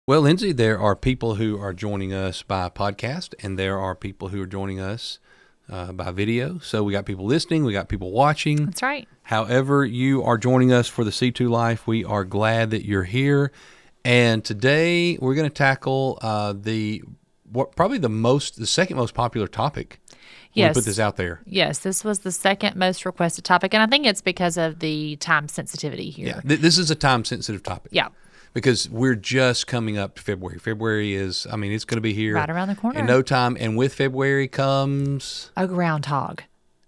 Well, Lindsay, there are people who are joining us by podcast, and there are people who are joining us by video. So we got people listening, we got people watching. That's right. However you are joining us for the C2 Life, we are glad that you're here. And today we're going to tackle probably the second most popular topic. Yes. We put this out there. Yes, this was the second most requested topic, and I think it's because of the time sensitivity here. Yeah, this is a time-sensitive topic. Yeah. Because we're just coming up to February. February is, it's going to be here. Right around the corner. In no time. And with February comes... a groundhog.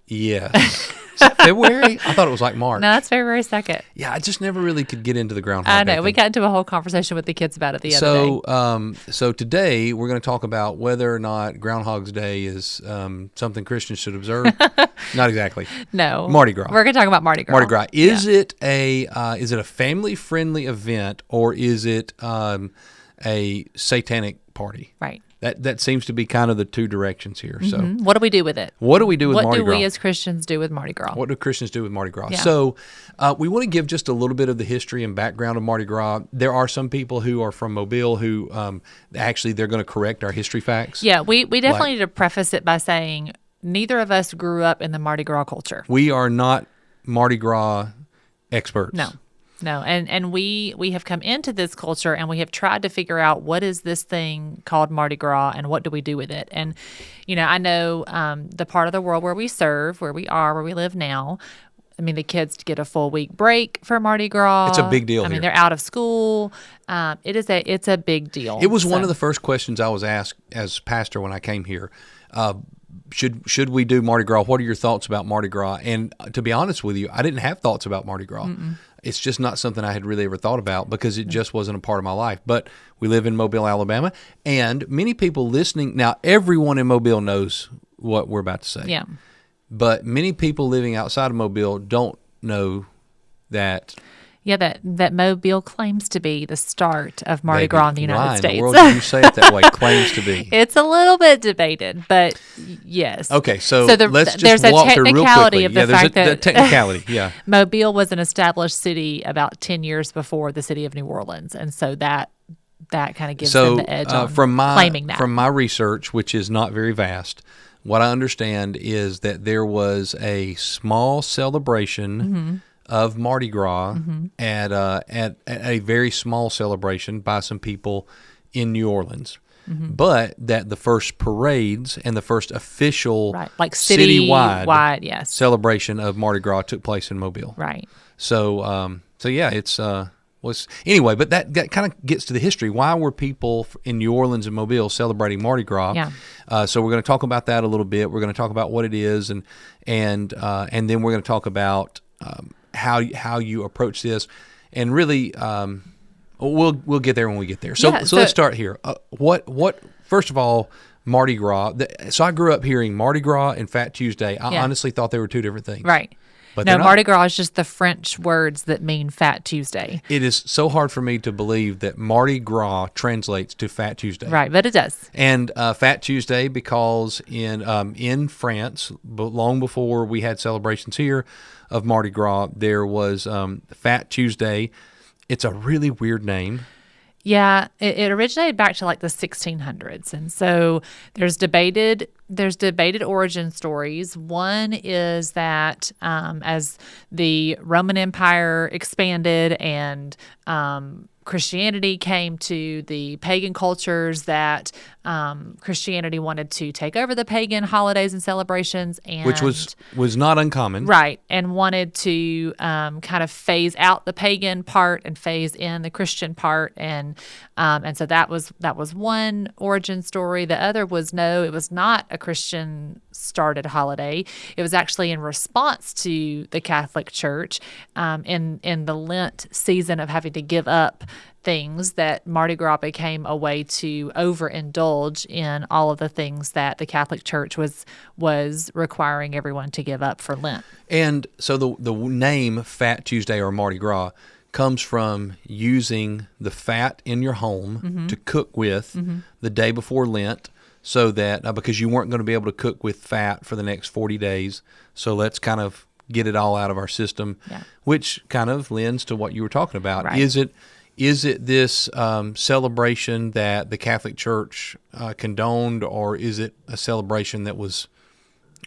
Yes. Is that February? I thought it was like March. No, that's February 2nd. Yeah, I just never really could get into the groundhog. I know. Day We thing. got into a whole conversation with the kids about it the other day. So today we're going to talk about whether or not Groundhog's Day is something Christians should observe. Not exactly. No. Mardi Gras. We're going to talk about Mardi Gras. Mardi Gras. Is it a family-friendly event, or is it a satanic party? Right. That seems to be kind of the two directions here. So What do we do with it? what do we do with Mardi Gras? What do we as Christians do with Mardi Gras? What do Christians do with Mardi Gras? Yeah. So we want to give just a little bit of the history and background of Mardi Gras. There are some people who are from Mobile who actually they're going to correct our history facts. Yeah, we definitely need to preface it by saying neither of us grew up in the Mardi Gras culture. We are not Mardi Gras experts. No, and we have come into this culture and we have tried to figure out what is this thing called Mardi Gras and what do we do with it. And, I know the part of the world where we serve, where we live now, the kids get a full week break for Mardi Gras. It's a big deal here. They're out of school. It's a big deal. It was one of the first questions I was asked as pastor when I came here. Should we do Mardi Gras? What are your thoughts about Mardi Gras? And to be honest with you, I didn't have thoughts about Mardi Gras. Mm-mm. It's just not something I had really ever thought about because it just wasn't a part of my life. But we live in Mobile, Alabama, and many people listening now, everyone in Mobile knows what we're about to say. Yeah. But many people living outside of Mobile don't know that. Yeah, that Mobile claims to be the start of Mardi Gras in the United States. Why in the world did you say it that way? Claims to be. It's a little bit debated, but yes. Okay, so let's just there's walk a through real technicality quickly. of the fact that technicality, yeah. Mobile was an established city about 10 years before the city of New Orleans, and so that kind of gives them the edge on claiming that. From my research, which is not very vast, what I understand is that there was a small celebration of Mardi Gras at a very small celebration by some people in New Orleans. But that the first parades and the first official like citywide celebration of Mardi Gras took place in Mobile. Right. So yeah, it's anyway, but that kind of gets to the history. Why were people in New Orleans and Mobile celebrating Mardi Gras? Yeah. So we're going to talk about that a little bit. We're going to talk about what it is, and then we're going to talk about how you approach this, and really, we'll get there when we get there. So let's start here. What first of all, Mardi Gras. So I grew up hearing Mardi Gras and Fat Tuesday. I honestly thought they were two different things. Right. But no, Mardi Gras is just the French words that mean Fat Tuesday. It is so hard for me to believe that Mardi Gras translates to Fat Tuesday. Right, but it does. And Fat Tuesday because in France, long before we had celebrations here of Mardi Gras, there was Fat Tuesday. It's a really weird name. Yeah, it originated back to like the 1600s, and so there's debated origin stories. One is that as the Roman Empire expanded and Christianity came to the pagan cultures, that Christianity wanted to take over the pagan holidays and celebrations, and which was not uncommon, right? And wanted to kind of phase out the pagan part and phase in the Christian part, and so that was one origin story. The other was it was not a Christian started holiday. It was actually in response to the Catholic Church in the Lent season of having to give up things, that Mardi Gras became a way to overindulge in all of the things that the Catholic Church was requiring everyone to give up for Lent. And so the name Fat Tuesday or Mardi Gras comes from using the fat in your home to cook with the day before Lent, so that because you weren't going to be able to cook with fat for the next 40 days, so let's kind of get it all out of our system, which kind of lends to what you were talking about. Right. Is it this celebration that the Catholic Church condoned, or is it a celebration that was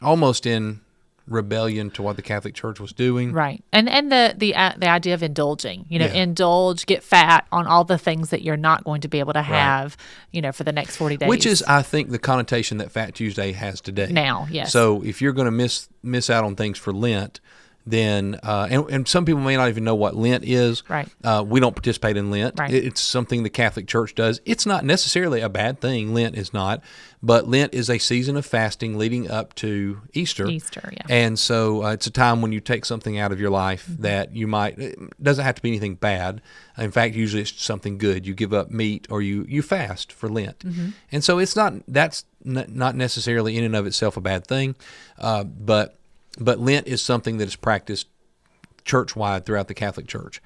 almost in rebellion to what the Catholic Church was doing? Right. And the idea of indulging, Yeah. indulge, get fat on all the things that you're not going to be able to have, for the next 40 days. Which is, I think, the connotation that Fat Tuesday has today. Now, yes. So if you're going to miss out on things for Lent, then and some people may not even know what Lent is. Right. We don't participate in Lent. Right. It's something the Catholic Church does. It's not necessarily a bad thing. Lent is not. But Lent is a season of fasting leading up to Easter. Easter, yeah. And so it's a time when you take something out of your life that you might, it doesn't have to be anything bad. In fact, usually it's something good. You give up meat or you fast for Lent. And so that's not necessarily in and of itself a bad thing. But Lent is something that is practiced church-wide throughout the Catholic Church.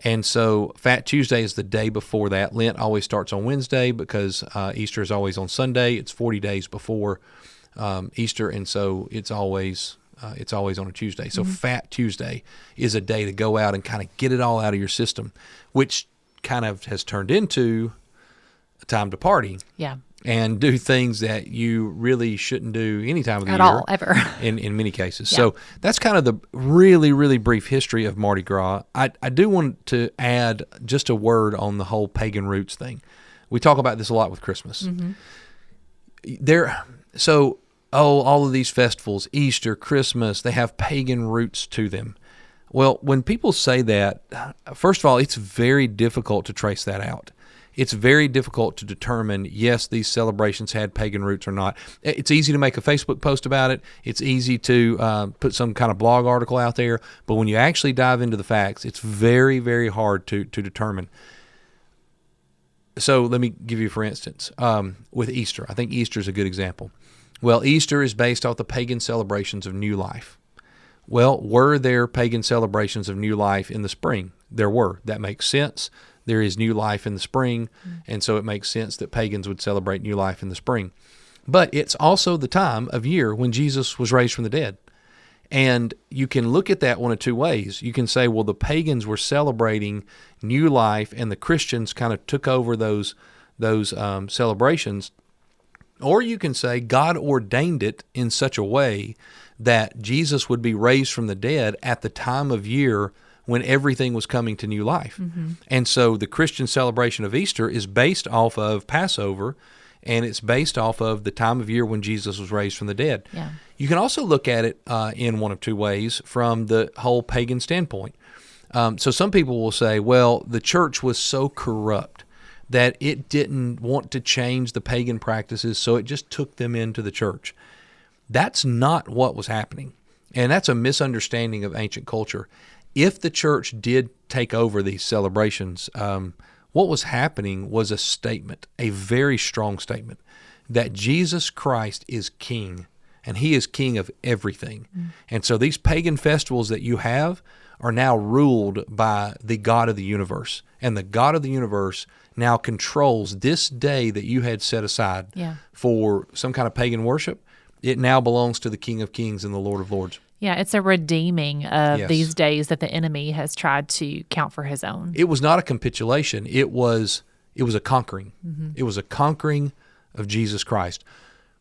And so Fat Tuesday is the day before that. Lent always starts on Wednesday because Easter is always on Sunday. It's 40 days before Easter, and so it's always on a Tuesday. So Fat Tuesday is a day to go out and kind of get it all out of your system, which kind of has turned into a time to party. Yeah. And do things that you really shouldn't do any time of the At year. all, ever. In many cases. Yeah. So that's kind of the really, really brief history of Mardi Gras. I do want to add just a word on the whole pagan roots thing. We talk about this a lot with Christmas. All of these festivals, Easter, Christmas, they have pagan roots to them. Well, when people say that, first of all, it's very difficult to trace that out. It's very difficult to determine, yes, these celebrations had pagan roots or not. It's easy to make a Facebook post about it. It's easy to put some kind of blog article out there. But when you actually dive into the facts, it's very, very hard to determine. So let me give you, for instance, with Easter. I think Easter is a good example. Well, Easter is based off the pagan celebrations of new life. Well, were there pagan celebrations of new life in the spring? There were. That makes sense. There is new life in the spring, and so it makes sense that pagans would celebrate new life in the spring. But it's also the time of year when Jesus was raised from the dead. And you can look at that one of two ways. You can say, well, the pagans were celebrating new life, and the Christians kind of took over those celebrations. Or you can say God ordained it in such a way that Jesus would be raised from the dead at the time of year when everything was coming to new life. And so the Christian celebration of Easter is based off of Passover, and it's based off of the time of year when Jesus was raised from the dead. Yeah. You can also look at it in one of two ways from the whole pagan standpoint. So some people will say, well, the church was so corrupt that it didn't want to change the pagan practices, so it just took them into the church. That's not what was happening, and that's a misunderstanding of ancient culture. If the church did take over these celebrations, what was happening was a statement, a very strong statement, that Jesus Christ is king, and he is king of everything. And so these pagan festivals that you have are now ruled by the God of the universe, and the God of the universe now controls this day that you had set aside for some kind of pagan worship. It now belongs to the King of Kings and the Lord of Lords. Yeah, it's a redeeming of these days that the enemy has tried to count for his own. It was not a capitulation. It was a conquering. It was a conquering of Jesus Christ.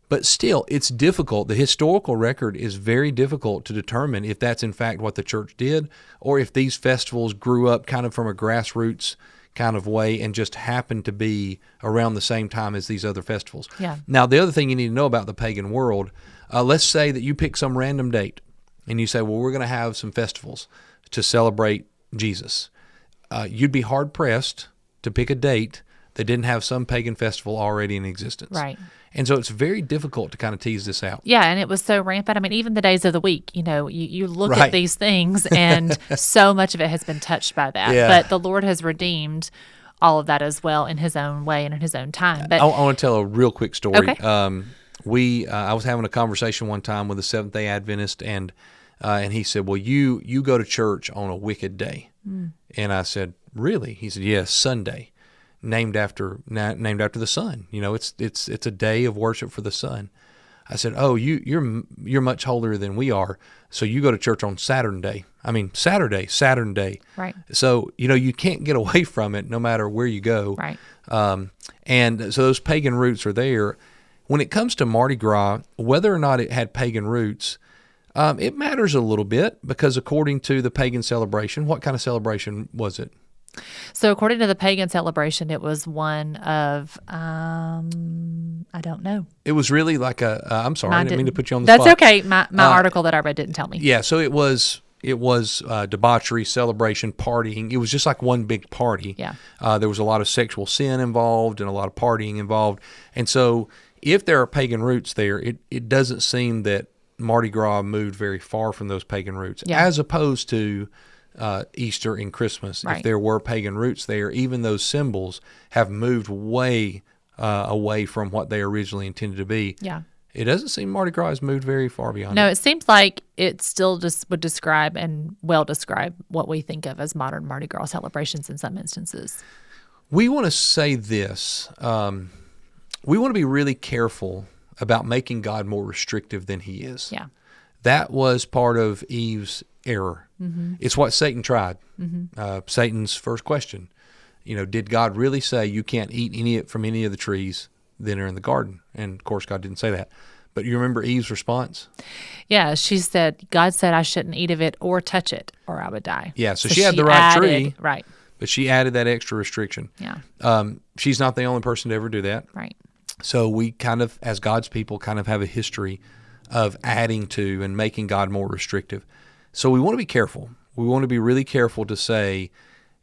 But still, it's difficult. The historical record is very difficult to determine if that's in fact what the church did, or if these festivals grew up kind of from a grassroots kind of way and just happened to be around the same time as these other festivals. Yeah. Now, the other thing you need to know about the pagan world, let's say that you pick some random date and you say, well, we're going to have some festivals to celebrate Jesus. You'd be hard-pressed to pick a date that didn't have some pagan festival already in existence. Right. And so it's very difficult to kind of tease this out. Yeah, and it was so rampant. I mean, even the days of the week, you look Right. at these things, and so much of it has been touched by that. Yeah. But the Lord has redeemed all of that as well in his own way and in his own time. But I want to tell a real quick story. Okay. I was having a conversation one time with a Seventh-day Adventist, and he said, well, you go to church on a wicked day. And I said, really? He said, yes, Sunday. Named after the sun. It's a day of worship for the sun. I said, "Oh, you're much holier than we are. So you go to church on Saturday. Saturday. Right. So you can't get away from it no matter where you go. Right. And so those pagan roots are there. When it comes to Mardi Gras, whether or not it had pagan roots, it matters a little bit because according to the pagan celebration, what kind of celebration was it? So according to the pagan celebration, it was one of, I don't know. It was really like I'm sorry, I didn't mean to put you on the That's spot. okay. My article that I read didn't tell me. Yeah, so it was debauchery, celebration, partying. It was just like one big party. Yeah. There was a lot of sexual sin involved and a lot of partying involved. And so if there are pagan roots there, it doesn't seem that Mardi Gras moved very far from those pagan roots, as opposed to Easter and Christmas. Right. If there were pagan roots there, even those symbols have moved way away from what they originally intended to be. Yeah. It doesn't seem Mardi Gras has moved very far beyond No, it. it seems like it still just would describe and well describe what we think of as modern Mardi Gras celebrations in some instances. We want to say this. We want to be really careful about making God more restrictive than he is. Yeah. That was part of Eve's error. Mm-hmm. It's what Satan tried. Mm-hmm. Satan's first question, did God really say you can't eat from any of the trees that are in the garden? And of course, God didn't say that. But you remember Eve's response? Yeah, she said, God said I shouldn't eat of it or touch it or I would die. Yeah, so she had the right tree. Right. But she added that extra restriction. Yeah. She's not the only person to ever do that. Right. So we kind of, as God's people, kind of have a history of adding to and making God more restrictive. So we want to be careful. We want to be really careful to say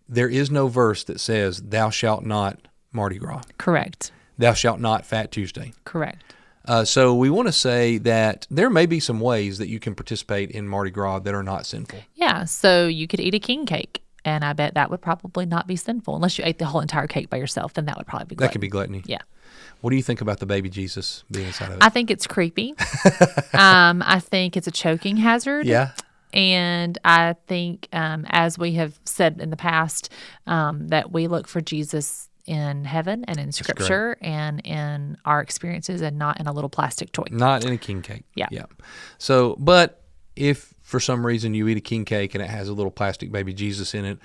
there is no verse that says, thou shalt not Mardi Gras. Correct. Thou shalt not Fat Tuesday. Correct. So we want to say that there may be some ways that you can participate in Mardi Gras that are not sinful. Yeah, so you could eat a king cake, and I bet that would probably not be sinful. Unless you ate the whole entire cake by yourself, then that would probably be gluttony. That could be gluttony. Yeah. What do you think about the baby Jesus being inside of it? I think it's creepy. I think it's a choking hazard. Yeah. And I think, as we have said in the past, that we look for Jesus in heaven and in Scripture and in our experiences and not in a little plastic toy. Not in a king cake. Yeah. Yeah. So, but if for some reason you eat a king cake and it has a little plastic baby Jesus in it,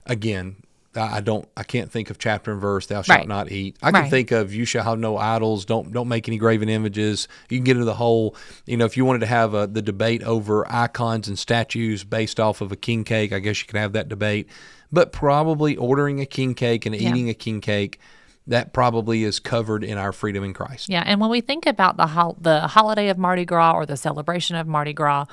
again, I can't think of chapter and verse, thou shalt not eat. I can think of you shall have no idols, don't make any graven images. You can get into the whole, if you wanted to have the debate over icons and statues based off of a king cake, I guess you could have that debate. But probably ordering a king cake and eating a king cake, that probably is covered in our freedom in Christ. Yeah, and when we think about the holiday of Mardi Gras or the celebration of Mardi Gras,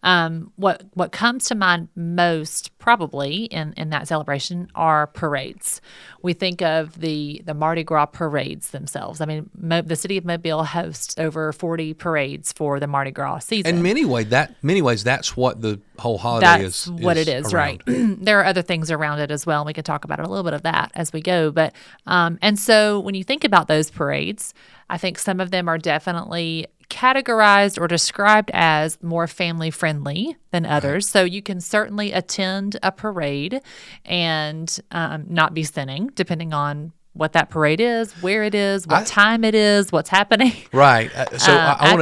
what comes to mind most probably in that celebration are parades. We think of the Mardi Gras parades themselves. I mean, the city of Mobile hosts over 40 parades for the Mardi Gras season. In many ways, that's what the whole holiday is. That's what it is, around. right? There are other things around it as well. And we can talk about a little bit of that as we go. But and so when you think about those parades, I think some of them are definitely categorized or described as more family friendly than others. So you can certainly attend a parade and not be sinning, depending on what that parade is, where it is, what time it is, what's happening. Right. So I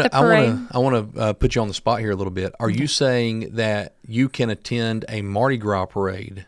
want to put you on the spot here a little bit. Are you saying that you can attend a Mardi Gras parade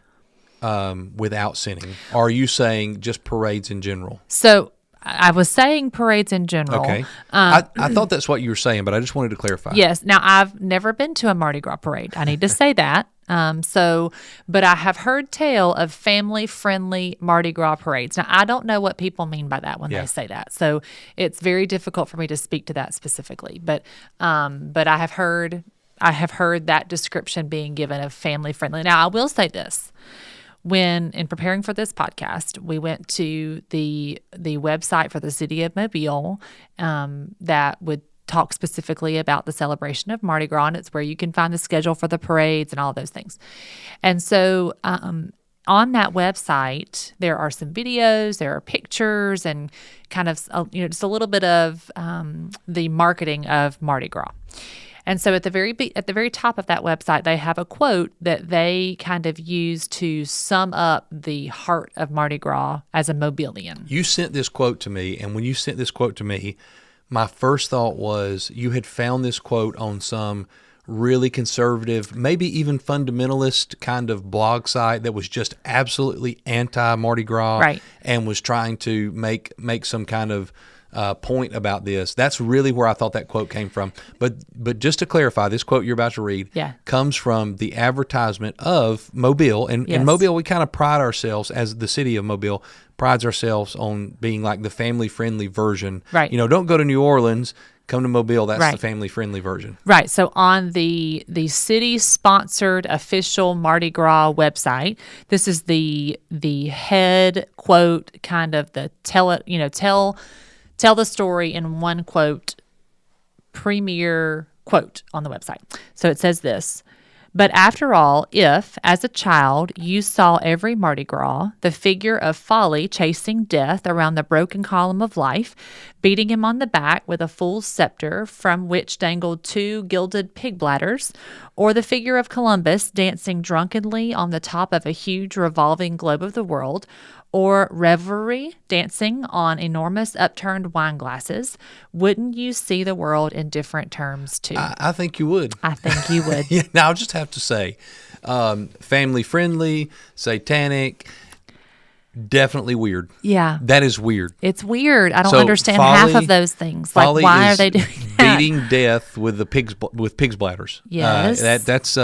without sinning? Or are you saying just parades in general? So I was saying parades in general. Okay. I thought that's what you were saying, but I just wanted to clarify. Yes. Now, I've never been to a Mardi Gras parade. I need to say that. But I have heard tell of family-friendly Mardi Gras parades. Now, I don't know what people mean by that when they say that. So it's very difficult for me to speak to that specifically. But I have heard that description being given of family-friendly. Now, I will say this. When, in preparing for this podcast, we went to the website for the city of Mobile that would talk specifically about the celebration of Mardi Gras, and it's where you can find the schedule for the parades and all of those things. And so on that website, there are some videos, there are pictures, and kind of just a little bit of the marketing of Mardi Gras. And so at the very top of that website, they have a quote that they kind of use to sum up the heart of Mardi Gras as a Mobilian. You sent this quote to me, and when you sent this quote to me, my first thought was you had found this quote on some really conservative, maybe even fundamentalist kind of blog site that was just absolutely anti Mardi Gras, Right. and was trying to make some kind of point about this. That's really where I thought that quote came from. But just to clarify, this quote you're about to read comes from the advertisement of Mobile. And in Mobile, we kind of pride ourselves, as the city of Mobile prides ourselves on being like the family-friendly version. Right. Don't go to New Orleans. Come to Mobile. That's Right. the family-friendly version. Right. So on the city-sponsored official Mardi Gras website, this is the head quote, kind of the tell the story in one quote, premier quote on the website. So it says this: "But after all, if, as a child, you saw every Mardi Gras the figure of Folly chasing Death around the broken column of life, beating him on the back with a fool's scepter from which dangled 2 gilded pig bladders, or the figure of Columbus dancing drunkenly on the top of a huge revolving globe of the world, or Revelry dancing on enormous upturned wine glasses, wouldn't you see the world in different terms too?" I think you would. I think you would. Yeah, now I'll just have to say, family-friendly, satanic, definitely weird. Yeah. That is weird. It's weird. I don't So understand Folly- half of those things. Like, Folly why is are they doing that? beating death with pig's bladders. Yes. That's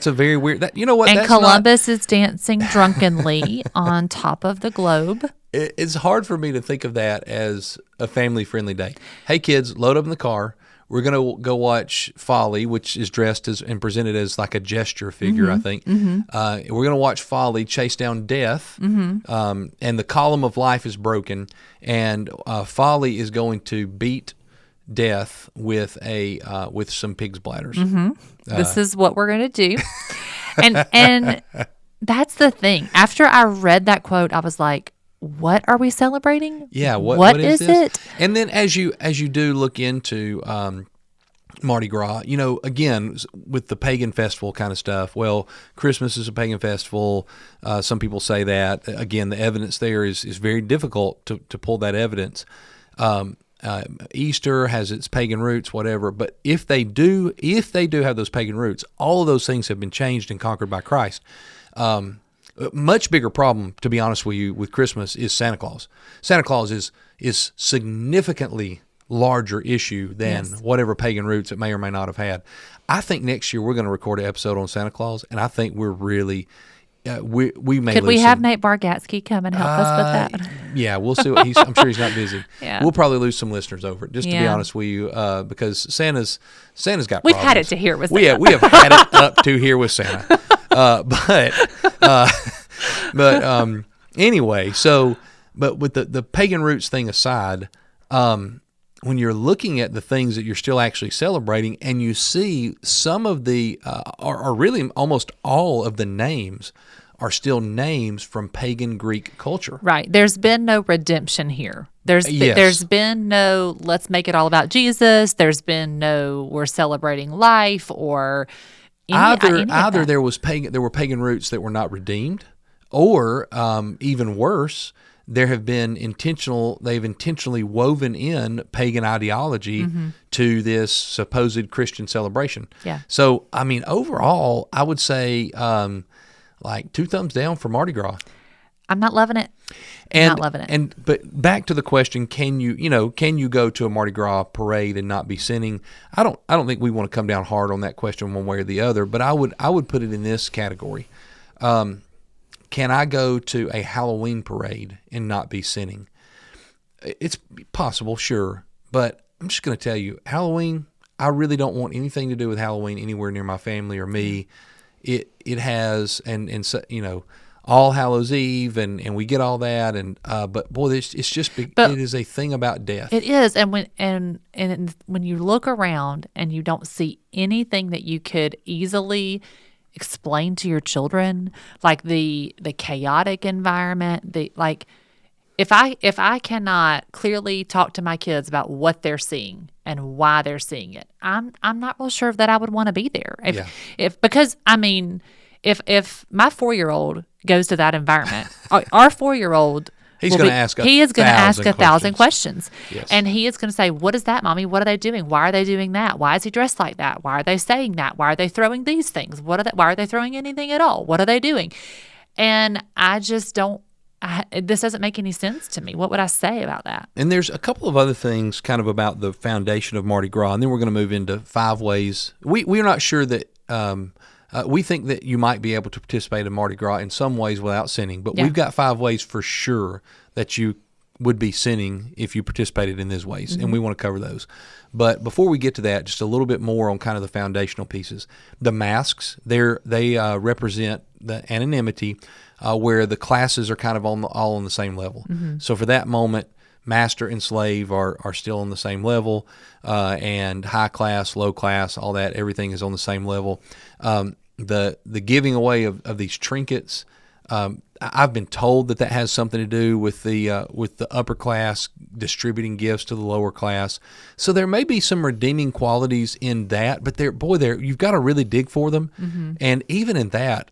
a very weird. You know what? And that's Columbus is dancing drunkenly on top of the globe. It's hard for me to think of that as a family-friendly day. Hey, kids, load up in the car. We're going to go watch Folly, which is dressed as and presented as like a gesture figure, I think. We're going to watch Folly chase down Death, and the column of life is broken, and Folly is going to beat Death with some pig's bladders. This is what we're going to do. And that's the thing. After I read that quote, I was like, what are we celebrating? Yeah, what is this? it? And then as you do look into Mardi Gras, again, with the pagan festival kind of stuff, well, Christmas is a pagan festival. Some people say that. Again, the evidence there is very difficult to pull that evidence. Easter has its pagan roots, whatever. But if they do have those pagan roots, all of those things have been changed and conquered by Christ. Much bigger problem, to be honest with you, with Christmas is Santa Claus. Santa Claus is significantly larger issue than whatever pagan roots it may or may not have had. I think next year we're going to record an episode on Santa Claus, and I think we're really we may. Could we lose have some, Nate Bargatze come and help us with that? Yeah, we'll see. I'm sure he's not busy. Yeah. We'll probably lose some listeners over it, just to be honest with you, because Santa's got. We've problems. had it to here with Santa. We have had it up to here with Santa. Anyway, but with the pagan roots thing aside, when you're looking at the things that you're still actually celebrating, and you see some of the, or really almost all of the names are still names from pagan Greek culture. Right. There's been no redemption here. There's been no, let's make it all about Jesus. There's been no, we're celebrating life, or either there were pagan roots that were not redeemed, or even worse, they've intentionally woven in pagan ideology to this supposed Christian celebration. Yeah. So, I mean, overall, I would say like 2 thumbs down for Mardi Gras. I'm not loving it. Not loving it. But back to the question, can you go to a Mardi Gras parade and not be sinning? I don't think we want to come down hard on that question one way or the other, but I would put it in this category. Can I go to a Halloween parade and not be sinning? It's possible, sure, but I'm just going to tell you, Halloween, I really don't want anything to do with Halloween anywhere near my family or me. It has, and so, All Hallows Eve, and we get all that, but boy, it is a thing about death. It is, and when you look around and you don't see anything that you could easily explain to your children, like the chaotic environment, if I cannot clearly talk to my kids about what they're seeing and why they're seeing it, I'm not real sure that I would want to be there. Because my 4-year-old goes to that environment, our 4-year-old He's going to ask he is going to ask 1,000 questions. Yes. And he is going to say, what is that, Mommy? What are they doing? Why are they doing that? Why is he dressed like that? Why are they saying that? Why are they throwing these things? Why are they throwing anything at all? What are they doing? And I just don't, this doesn't make any sense to me. What would I say about that? And there's a couple of other things kind of about the foundation of Mardi Gras, and then we're going to move into 5 ways. We're not sure that we think that you might be able to participate in Mardi Gras in some ways without sinning, but we've got 5 ways for sure that you would be sinning if you participated in these ways, and we want to cover those. But before we get to that, just a little bit more on kind of the foundational pieces. The masks, they represent the anonymity, where the classes are kind of all on the same level. So for that moment, master and slave are still on the same level, and high class, low class, all that, everything is on the same level. The giving away of these trinkets, I've been told that has something to do with the upper class distributing gifts to the lower class. So there may be some redeeming qualities in that, but you've got to really dig for them. And even in that,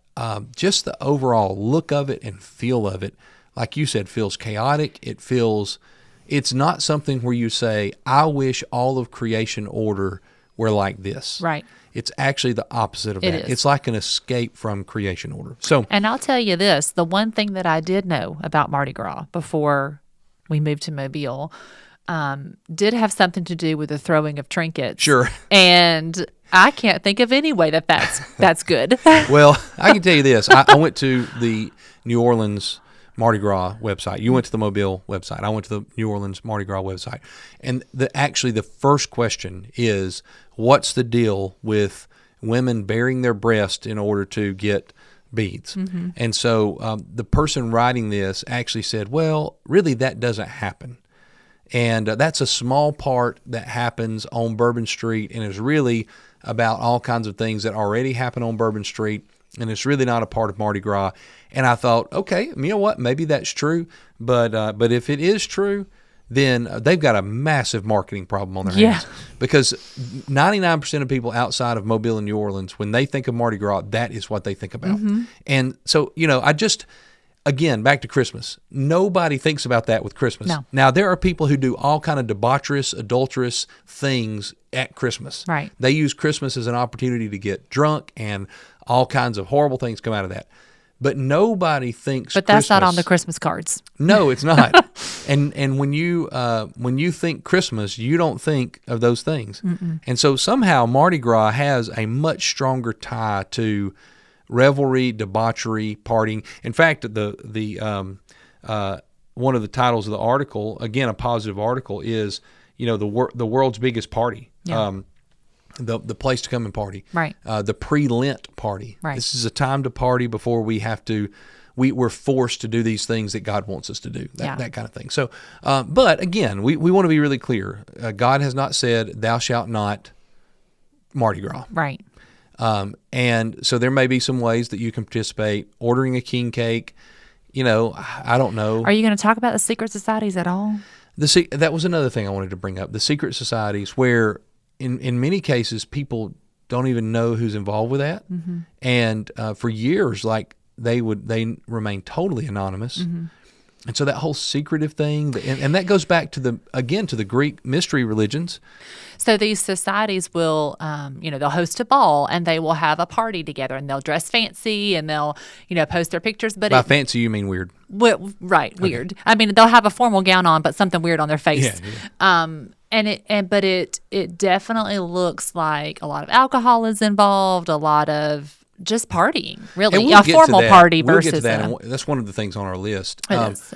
just the overall look of it and feel of it, like you said, feels chaotic. It's not something where you say, I wish all of creation order were like this. Right. It's actually the opposite of that. Is. It's like an escape from creation order. And I'll tell you this, the one thing that I did know about Mardi Gras before we moved to Mobile did have something to do with the throwing of trinkets. Sure. And I can't think of any way that's good. Well, I can tell you this. I went to the New Orleans Mardi Gras website. You went to the Mobile website. I went to the New Orleans Mardi Gras website. And the first question is, what's the deal with women bearing their breast in order to get beads? And so the person writing this actually said, well, really that doesn't happen. And that's a small part that happens on Bourbon Street and is really about all kinds of things that already happen on Bourbon Street, and it's really not a part of Mardi Gras. And I thought, okay, you know what? Maybe that's true. But if it is true, then they've got a massive marketing problem on their hands. Because 99% of people outside of Mobile and New Orleans, when they think of Mardi Gras, that is what they think about. And so, again, back to Christmas. Nobody thinks about that with Christmas. No. Now, there are people who do all kind of debaucherous, adulterous things at Christmas. Right. They use Christmas as an opportunity to get drunk, and all kinds of horrible things come out of that. But nobody thinks But that's Christmas, not on the Christmas cards. No, it's not. and when you think Christmas, you don't think of those things. And so somehow Mardi Gras has a much stronger tie to revelry, debauchery, partying. In fact, the one of the titles of the article, again a positive article, is the world's biggest party. Yeah. The place to come and party. Right. The pre-Lent party. Right. This is a time to party before we're forced to do these things that God wants us to do. That kind of thing. So, but again, we want to be really clear. God has not said, "Thou shalt not Mardi Gras." Right. And so there may be some ways that you can participate. Ordering a king cake, I don't know. Are you going to talk about the secret societies at all? That was another thing I wanted to bring up. The secret societies, where in many cases people don't even know who's involved with that, and for years, they remain totally anonymous. And so that whole secretive thing, and that goes back to the Greek mystery religions. So these societies will, they'll host a ball and they will have a party together and they'll dress fancy and they'll, post their pictures. But by fancy, you mean weird? Right, weird. I mean, they'll have a formal gown on, but something weird on their face. Yeah. But it definitely looks like a lot of alcohol is involved, a lot of just partying, really, a formal party versus. We'll get to that. That's one of the things on our list. It is.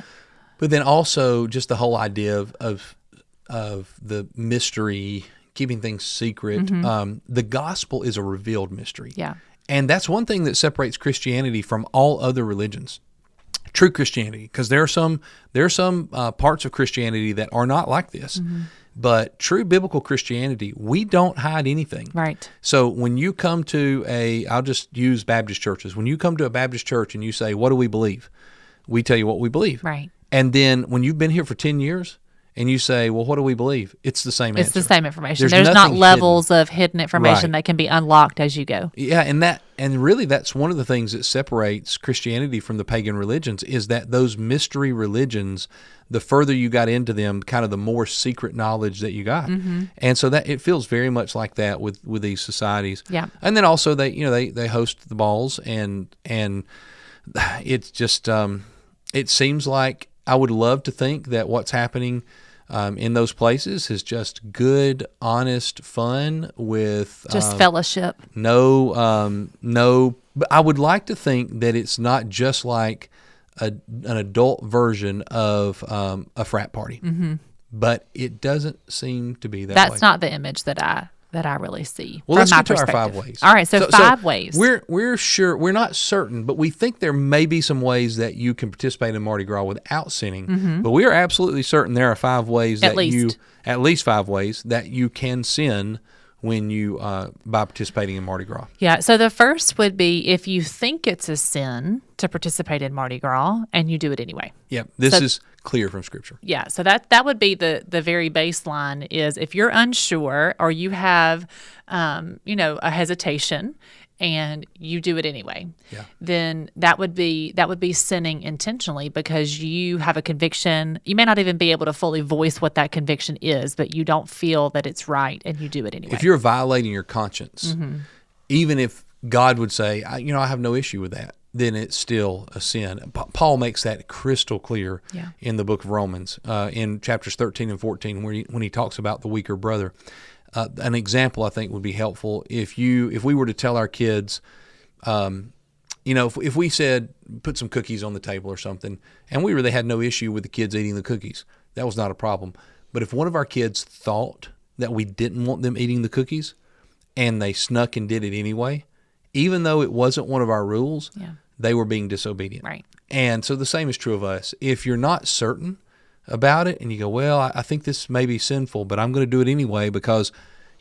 But then also just the whole idea of the mystery, keeping things secret. The gospel is a revealed mystery. Yeah. And that's one thing that separates Christianity from all other religions. True Christianity, because there are some parts of Christianity that are not like this. But true biblical Christianity, we don't hide anything. Right. So when you come to I'll just use Baptist churches. When you come to a Baptist church and you say, what do we believe? We tell you what we believe. Right. And then when you've been here for 10 years and you say, well, what do we believe? It's the same answer. It's the same information. There's There's not nothing levels of hidden information Right. that can be unlocked as you go. Yeah, and really that's one of the things that separates Christianity from the pagan religions is that those mystery religions, the further you got into them, kind of the more secret knowledge that you got. And so that it feels very much like that with these societies. Yeah. And then also they host the balls and it's just it seems like I would love to think that what's happening in those places is just good, honest fun with Just fellowship. no. But I would like to think that it's not just like an adult version of a frat party, but it doesn't seem to be that way. That's not the image that I really see. Well, from let's my get to our perspective. 5 ways. All right, so 5 ways. We're sure, we're not certain, but we think there may be some ways that you can participate in Mardi Gras without sinning. But we are absolutely certain there are 5 ways At least 5 ways that you can sin when you by participating in Mardi Gras. Yeah, so the first would be if you think it's a sin to participate in Mardi Gras and you do it anyway. Yeah, this is clear from Scripture. Yeah, so that would be the very baseline is if you're unsure or you have a hesitation and you do it anyway, then that would be sinning intentionally because you have a conviction. You may not even be able to fully voice what that conviction is, but you don't feel that it's right and you do it anyway. If you're violating your conscience, even if God would say, I have no issue with that, then it's still a sin. Paul makes that crystal clear in the book of Romans, in chapters 13 and 14, when he talks about the weaker brother. An example I think would be helpful if we were to tell our kids, if we said put some cookies on the table or something, and we really had no issue with the kids eating the cookies, that was not a problem. But if one of our kids thought that we didn't want them eating the cookies, and they snuck and did it anyway, even though it wasn't one of our rules, they were being disobedient. Right. And so the same is true of us. If you're not certain about it and you go, well, I think this may be sinful, but I'm going to do it anyway because,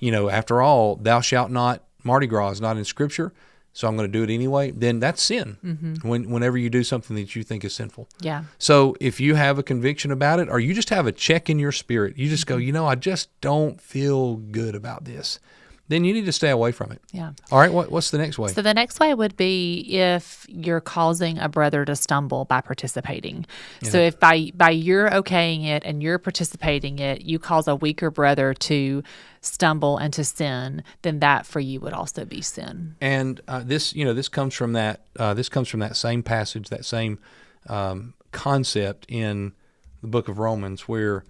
after all, thou shalt not, Mardi Gras is not in Scripture, so I'm going to do it anyway, then that's sin whenever you do something that you think is sinful. Yeah. So if you have a conviction about it or you just have a check in your spirit, you just go, I just don't feel good about this, then you need to stay away from it. Yeah. All right, what's the next way? So the next way would be if you're causing a brother to stumble by participating. So if by you're okaying it and you're participating it, you cause a weaker brother to stumble and to sin, then that for you would also be sin. And this comes from that same passage, that same concept in the book of Romans, where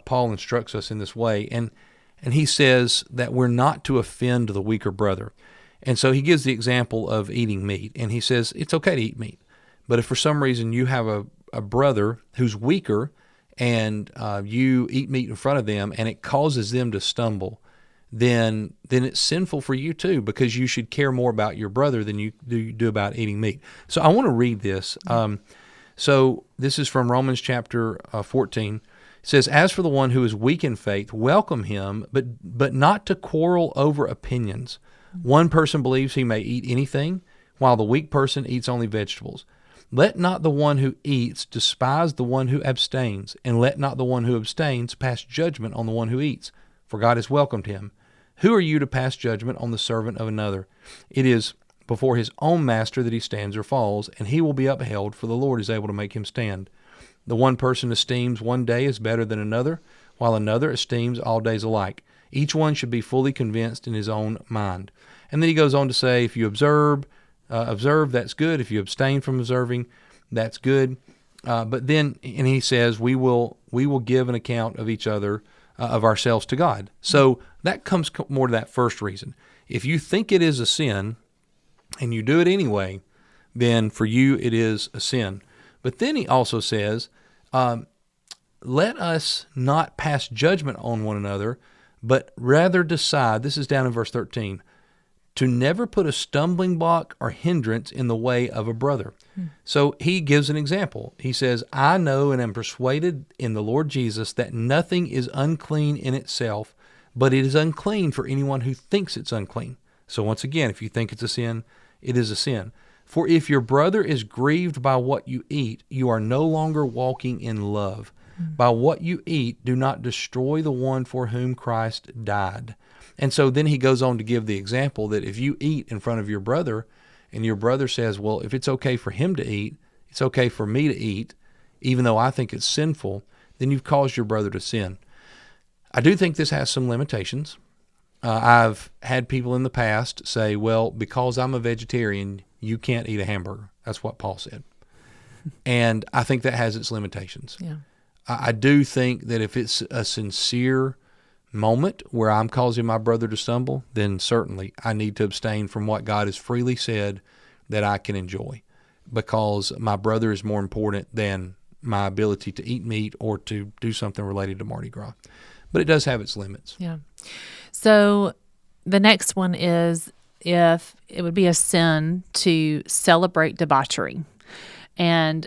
Paul instructs us in this way, and he says that we're not to offend the weaker brother. And so he gives the example of eating meat, and he says it's okay to eat meat, but if for some reason you have a brother who's weaker and you eat meat in front of them and it causes them to stumble, then it's sinful for you too, because you should care more about your brother than you do about eating meat. So I want to read this. So this is from Romans chapter 14. It says, as for the one who is weak in faith, welcome him, but not to quarrel over opinions. One person believes he may eat anything, while the weak person eats only vegetables. Let not the one who eats despise the one who abstains, and let not the one who abstains pass judgment on the one who eats, for God has welcomed him. Who are you to pass judgment on the servant of another? It is before his own master that he stands or falls, and he will be upheld, for the Lord is able to make him stand. The one person esteems one day as better than another, while another esteems all days alike. Each one should be fully convinced in his own mind. And then he goes on to say, if you observe, that's good. If you abstain from observing, that's good. But then, and he says, we will give an account of each other, of ourselves to God. So that comes more to that first reason. If you think it is a sin, and you do it anyway, then for you it is a sin. But then he also says, let us not pass judgment on one another, but rather decide, this is down in verse 13, to never put a stumbling block or hindrance in the way of a brother. So he gives an example. He says, I know and am persuaded in the Lord Jesus that nothing is unclean in itself, but it is unclean for anyone who thinks it's unclean. So once again, if you think it's a sin, it is a sin. For if your brother is grieved by what you eat, you are no longer walking in love. By what you eat, do not destroy the one for whom Christ died. And so then he goes on to give the example that if you eat in front of your brother and your brother says, well, if it's okay for him to eat, it's okay for me to eat, even though I think it's sinful, then you've caused your brother to sin. I do think this has some limitations. I've had people in the past say, well, because I'm a vegetarian, you can't eat a hamburger. That's what Paul said. And I think that has its limitations. Yeah. I do think that if it's a sincere moment where I'm causing my brother to stumble, then certainly I need to abstain from what God has freely said that I can enjoy, because my brother is more important than my ability to eat meat or to do something related to Mardi Gras. But it does have its limits. Yeah. So the next one is if it would be a sin to celebrate debauchery. And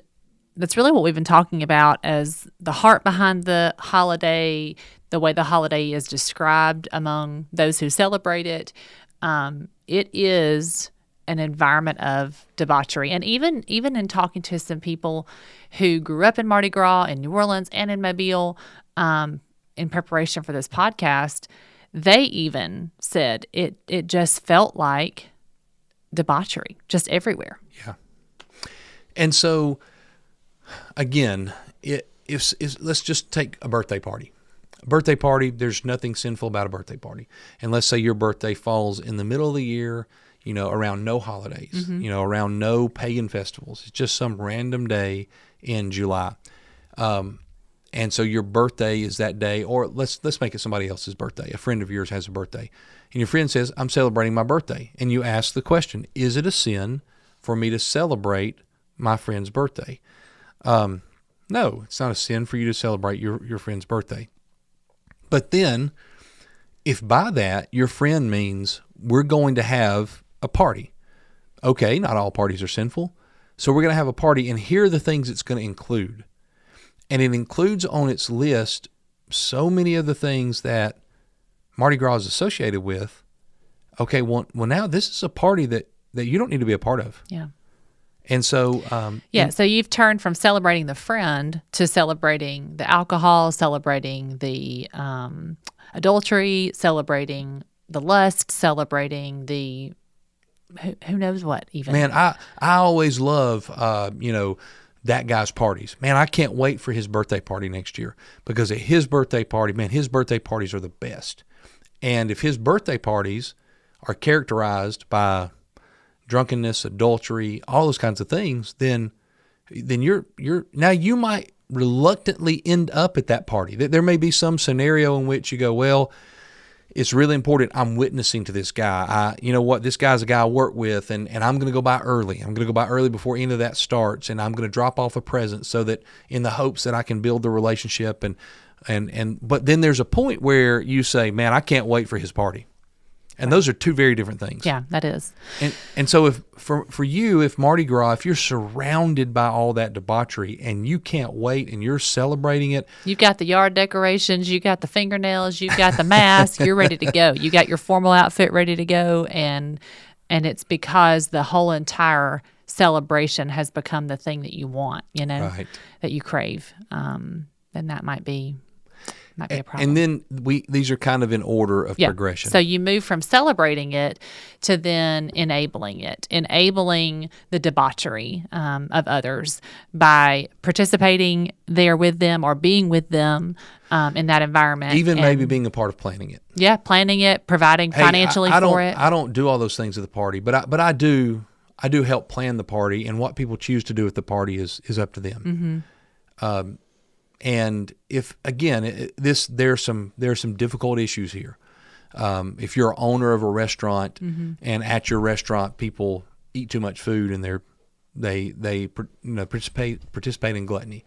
that's really what we've been talking about as the heart behind the holiday, the way the holiday is described among those who celebrate it. It is an environment of debauchery. And even in talking to some people who grew up in Mardi Gras in New Orleans and in Mobile, in preparation for this podcast, they even said it just felt like debauchery just everywhere. Yeah. And so, again, let's just take a birthday party. A birthday party, there's nothing sinful about a birthday party. And let's say your birthday falls in the middle of the year, around no holidays, around no pagan festivals. It's just some random day in July. And so your birthday is that day, or let's make it somebody else's birthday. A friend of yours has a birthday. And your friend says, I'm celebrating my birthday. And you ask the question, is it a sin for me to celebrate my friend's birthday? No, it's not a sin for you to celebrate your friend's birthday. But then, if by that your friend means we're going to have a party, okay, not all parties are sinful, so we're going to have a party, and here are the things it's going to include. And it includes on its list so many of the things that Mardi Gras is associated with. Okay, well now this is a party that you don't need to be a part of. Yeah. And so, so you've turned from celebrating the friend to celebrating the alcohol, celebrating the adultery, celebrating the lust, celebrating the who knows what even. Man, I always love that guy's parties. Man, I can't wait for his birthday party next year, because at his birthday party, man, his birthday parties are the best. And if his birthday parties are characterized by drunkenness, adultery, all those kinds of things, then you're now you might reluctantly end up at that party. There may be some scenario in which you go, well, it's really important. I'm witnessing to this guy. You know what? This guy's a guy I work with, and I'm going to go by early. I'm going to go by early before any of that starts, and I'm going to drop off a present so that in the hopes that I can build the relationship. But then there's a point where you say, man, I can't wait for his party. And those are two very different things. Yeah, that is. And so if for you, if Mardi Gras, if you're surrounded by all that debauchery and you can't wait and you're celebrating it. You've got the yard decorations, you got the fingernails, you've got the mask, you're ready to go. You got your formal outfit ready to go, and it's because the whole entire celebration has become the thing that you want, Right. that you crave. Then that might be a problem. And then these are kind of in order of progression. So you move from celebrating it to then enabling the debauchery of others by participating there with them or being with them in that environment. Even maybe being a part of planning it. Yeah, planning it, providing financially for it. I don't do all those things at the party, but I do help plan the party, and what people choose to do at the party is up to them. Mm-hmm. And if again, there's some difficult issues here. If you're an owner of a restaurant, mm-hmm. and at your restaurant people eat too much food and they participate in gluttony,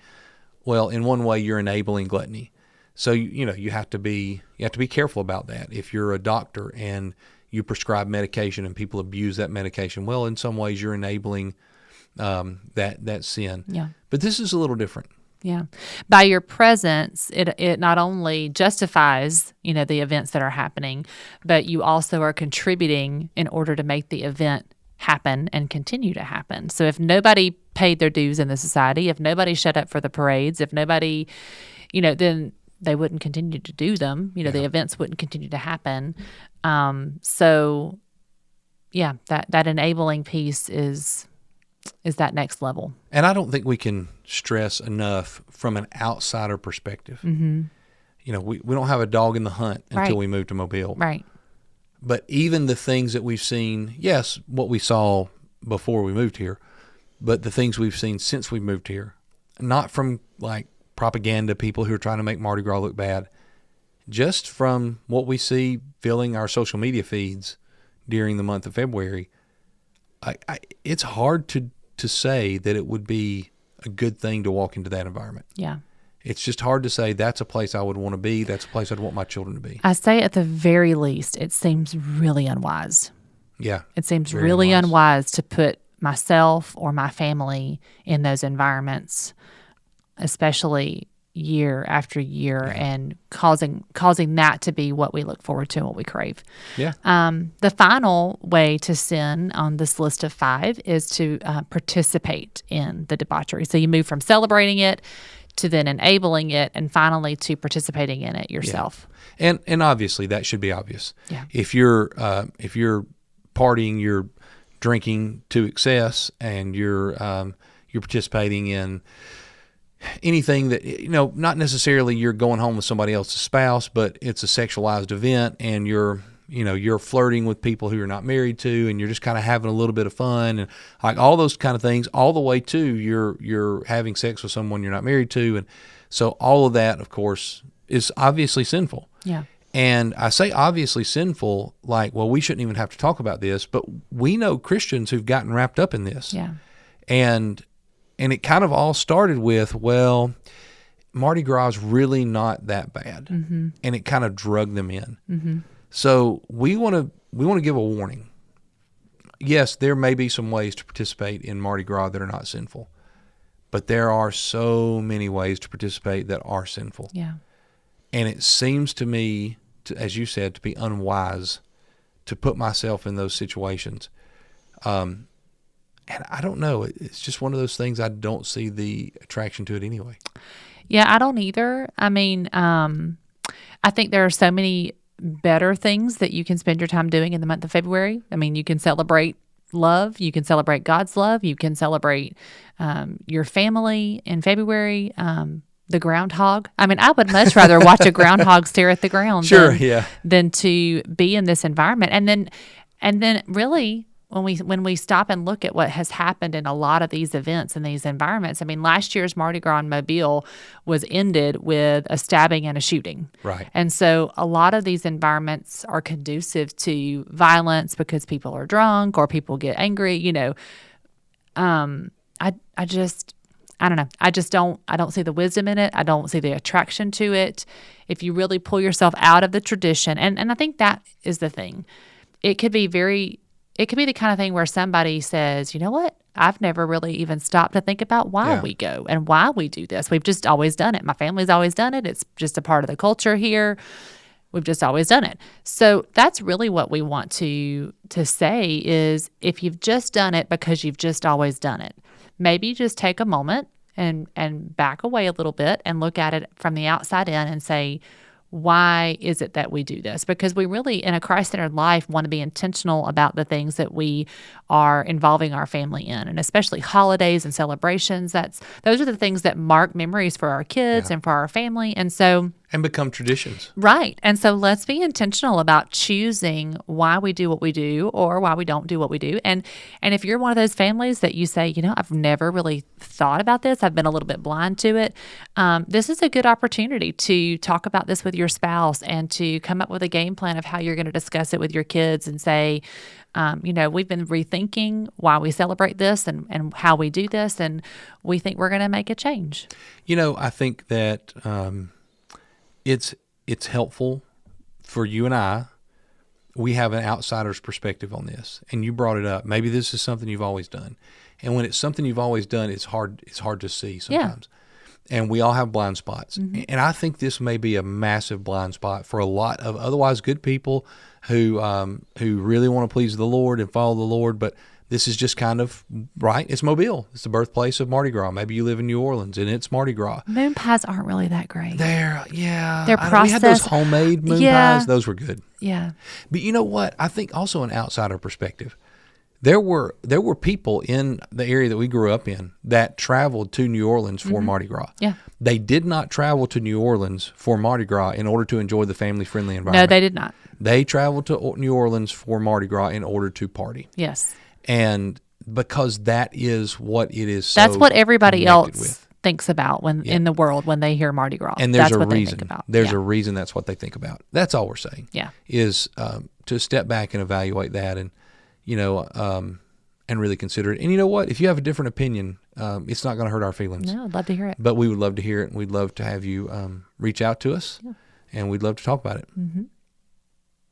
well, in one way you're enabling gluttony. So you have to be careful about that. If you're a doctor and you prescribe medication and people abuse that medication, well, in some ways you're enabling that sin. Yeah. But this is a little different. Yeah. By your presence, it not only justifies, the events that are happening, but you also are contributing in order to make the event happen and continue to happen. So if nobody paid their dues in the society, if nobody shut up for the parades, if nobody, then they wouldn't continue to do them. The events wouldn't continue to happen. So, yeah, that enabling piece is that next level. And I don't think we can stress enough from an outsider perspective. Mm-hmm. We don't have a dog in the hunt until we move to Mobile. Right. But even the things that we've seen, yes, what we saw before we moved here, but the things we've seen since we moved here, not from like propaganda people who are trying to make Mardi Gras look bad, just from what we see filling our social media feeds during the month of February, it's hard to say that it would be a good thing to walk into that environment. Yeah. It's just hard to say that's a place I would want to be. That's a place I'd want my children to be. I say at the very least, it seems really unwise. Yeah. It seems really unwise to put myself or my family in those environments, especially year after year, and causing that to be what we look forward to and what we crave. Yeah. The final way to sin on this list of 5 is to participate in the debauchery. So you move from celebrating it to then enabling it, and finally to participating in it yourself. Yeah. And obviously that should be obvious. Yeah. If you're partying, you're drinking to excess, and you're participating in anything that, not necessarily you're going home with somebody else's spouse, but it's a sexualized event, and you're flirting with people who you're not married to, and you're just kind of having a little bit of fun, and like all those kind of things, all the way to you're having sex with someone you're not married to. And so all of that, of course, is obviously sinful. Yeah. And I say obviously sinful, like, well, we shouldn't even have to talk about this, but we know Christians who've gotten wrapped up in this. Yeah. And it kind of all started with, well, Mardi Gras is really not that bad. Mm-hmm. And it kind of drug them in. Mm-hmm. So we want to give a warning. Yes, there may be some ways to participate in Mardi Gras that are not sinful, but there are so many ways to participate that are sinful. Yeah. And it seems to me, as you said, to be unwise to put myself in those situations. And I don't know. It's just one of those things. I don't see the attraction to it anyway. Yeah, I don't either. I mean, I think there are so many better things that you can spend your time doing in the month of February. I mean, you can celebrate love. You can celebrate God's love. You can celebrate your family in February. The groundhog. I mean, I would much rather watch a groundhog stare at the ground than to be in this environment. And then really, when we stop and look at what has happened in a lot of these events and these environments, I mean, last year's Mardi Gras in Mobile was ended with a stabbing and a shooting. Right. And so a lot of these environments are conducive to violence because people are drunk or people get angry. I don't know. I don't see the wisdom in it. I don't see the attraction to it. If you really pull yourself out of the tradition, and I think that is the thing. It could be the kind of thing where somebody says, you know what? I've never really even stopped to think about why we go and why we do this. We've just always done it. My family's always done it. It's just a part of the culture here. We've just always done it. So that's really what we want to say is, if you've just done it because you've just always done it, maybe just take a moment and back away a little bit and look at it from the outside in and say, why is it that we do this? Because we really, in a Christ-centered life, want to be intentional about the things that we are involving our family in, and especially holidays and celebrations. Those are the things that mark memories for our kids and for our family. And become traditions. Right. And so let's be intentional about choosing why we do what we do or why we don't do what we do. And if you're one of those families that you say, I've never really thought about this, I've been a little bit blind to it, this is a good opportunity to talk about this with your spouse and to come up with a game plan of how you're going to discuss it with your kids and say, we've been rethinking why we celebrate this and how we do this, and we think we're going to make a change. I think that it's helpful for you and I. We have an outsider's perspective on this, and you brought it up. Maybe this is something you've always done, and when it's something you've always done, it's hard to see sometimes. And we all have blind spots, and I think this may be a massive blind spot for a lot of otherwise good people who really want to please the Lord and follow the Lord, but this is just kind of, right? It's Mobile. It's the birthplace of Mardi Gras. Maybe you live in New Orleans and it's Mardi Gras. Moon pies aren't really that great. They're We had those homemade moon pies. Those were good. Yeah. But you know what? I think also an outsider perspective. There were people in the area that we grew up in that traveled to New Orleans for Mardi Gras. Yeah. They did not travel to New Orleans for Mardi Gras in order to enjoy the family-friendly environment. No, they did not. They traveled to New Orleans for Mardi Gras in order to party. Yes. And because that is what it is. That's what everybody else with. thinks about when in the world when they hear Mardi Gras. And there's that's a what reason. They think about. There's a reason that's what they think about. That's all we're saying. Yeah. Is to step back and evaluate that, and and really consider it. And you know what? If you have a different opinion, it's not going to hurt our feelings. No, I'd love to hear it. But we would love to hear it, and we'd love to have you reach out to us, and we'd love to talk about it. Mm-hmm.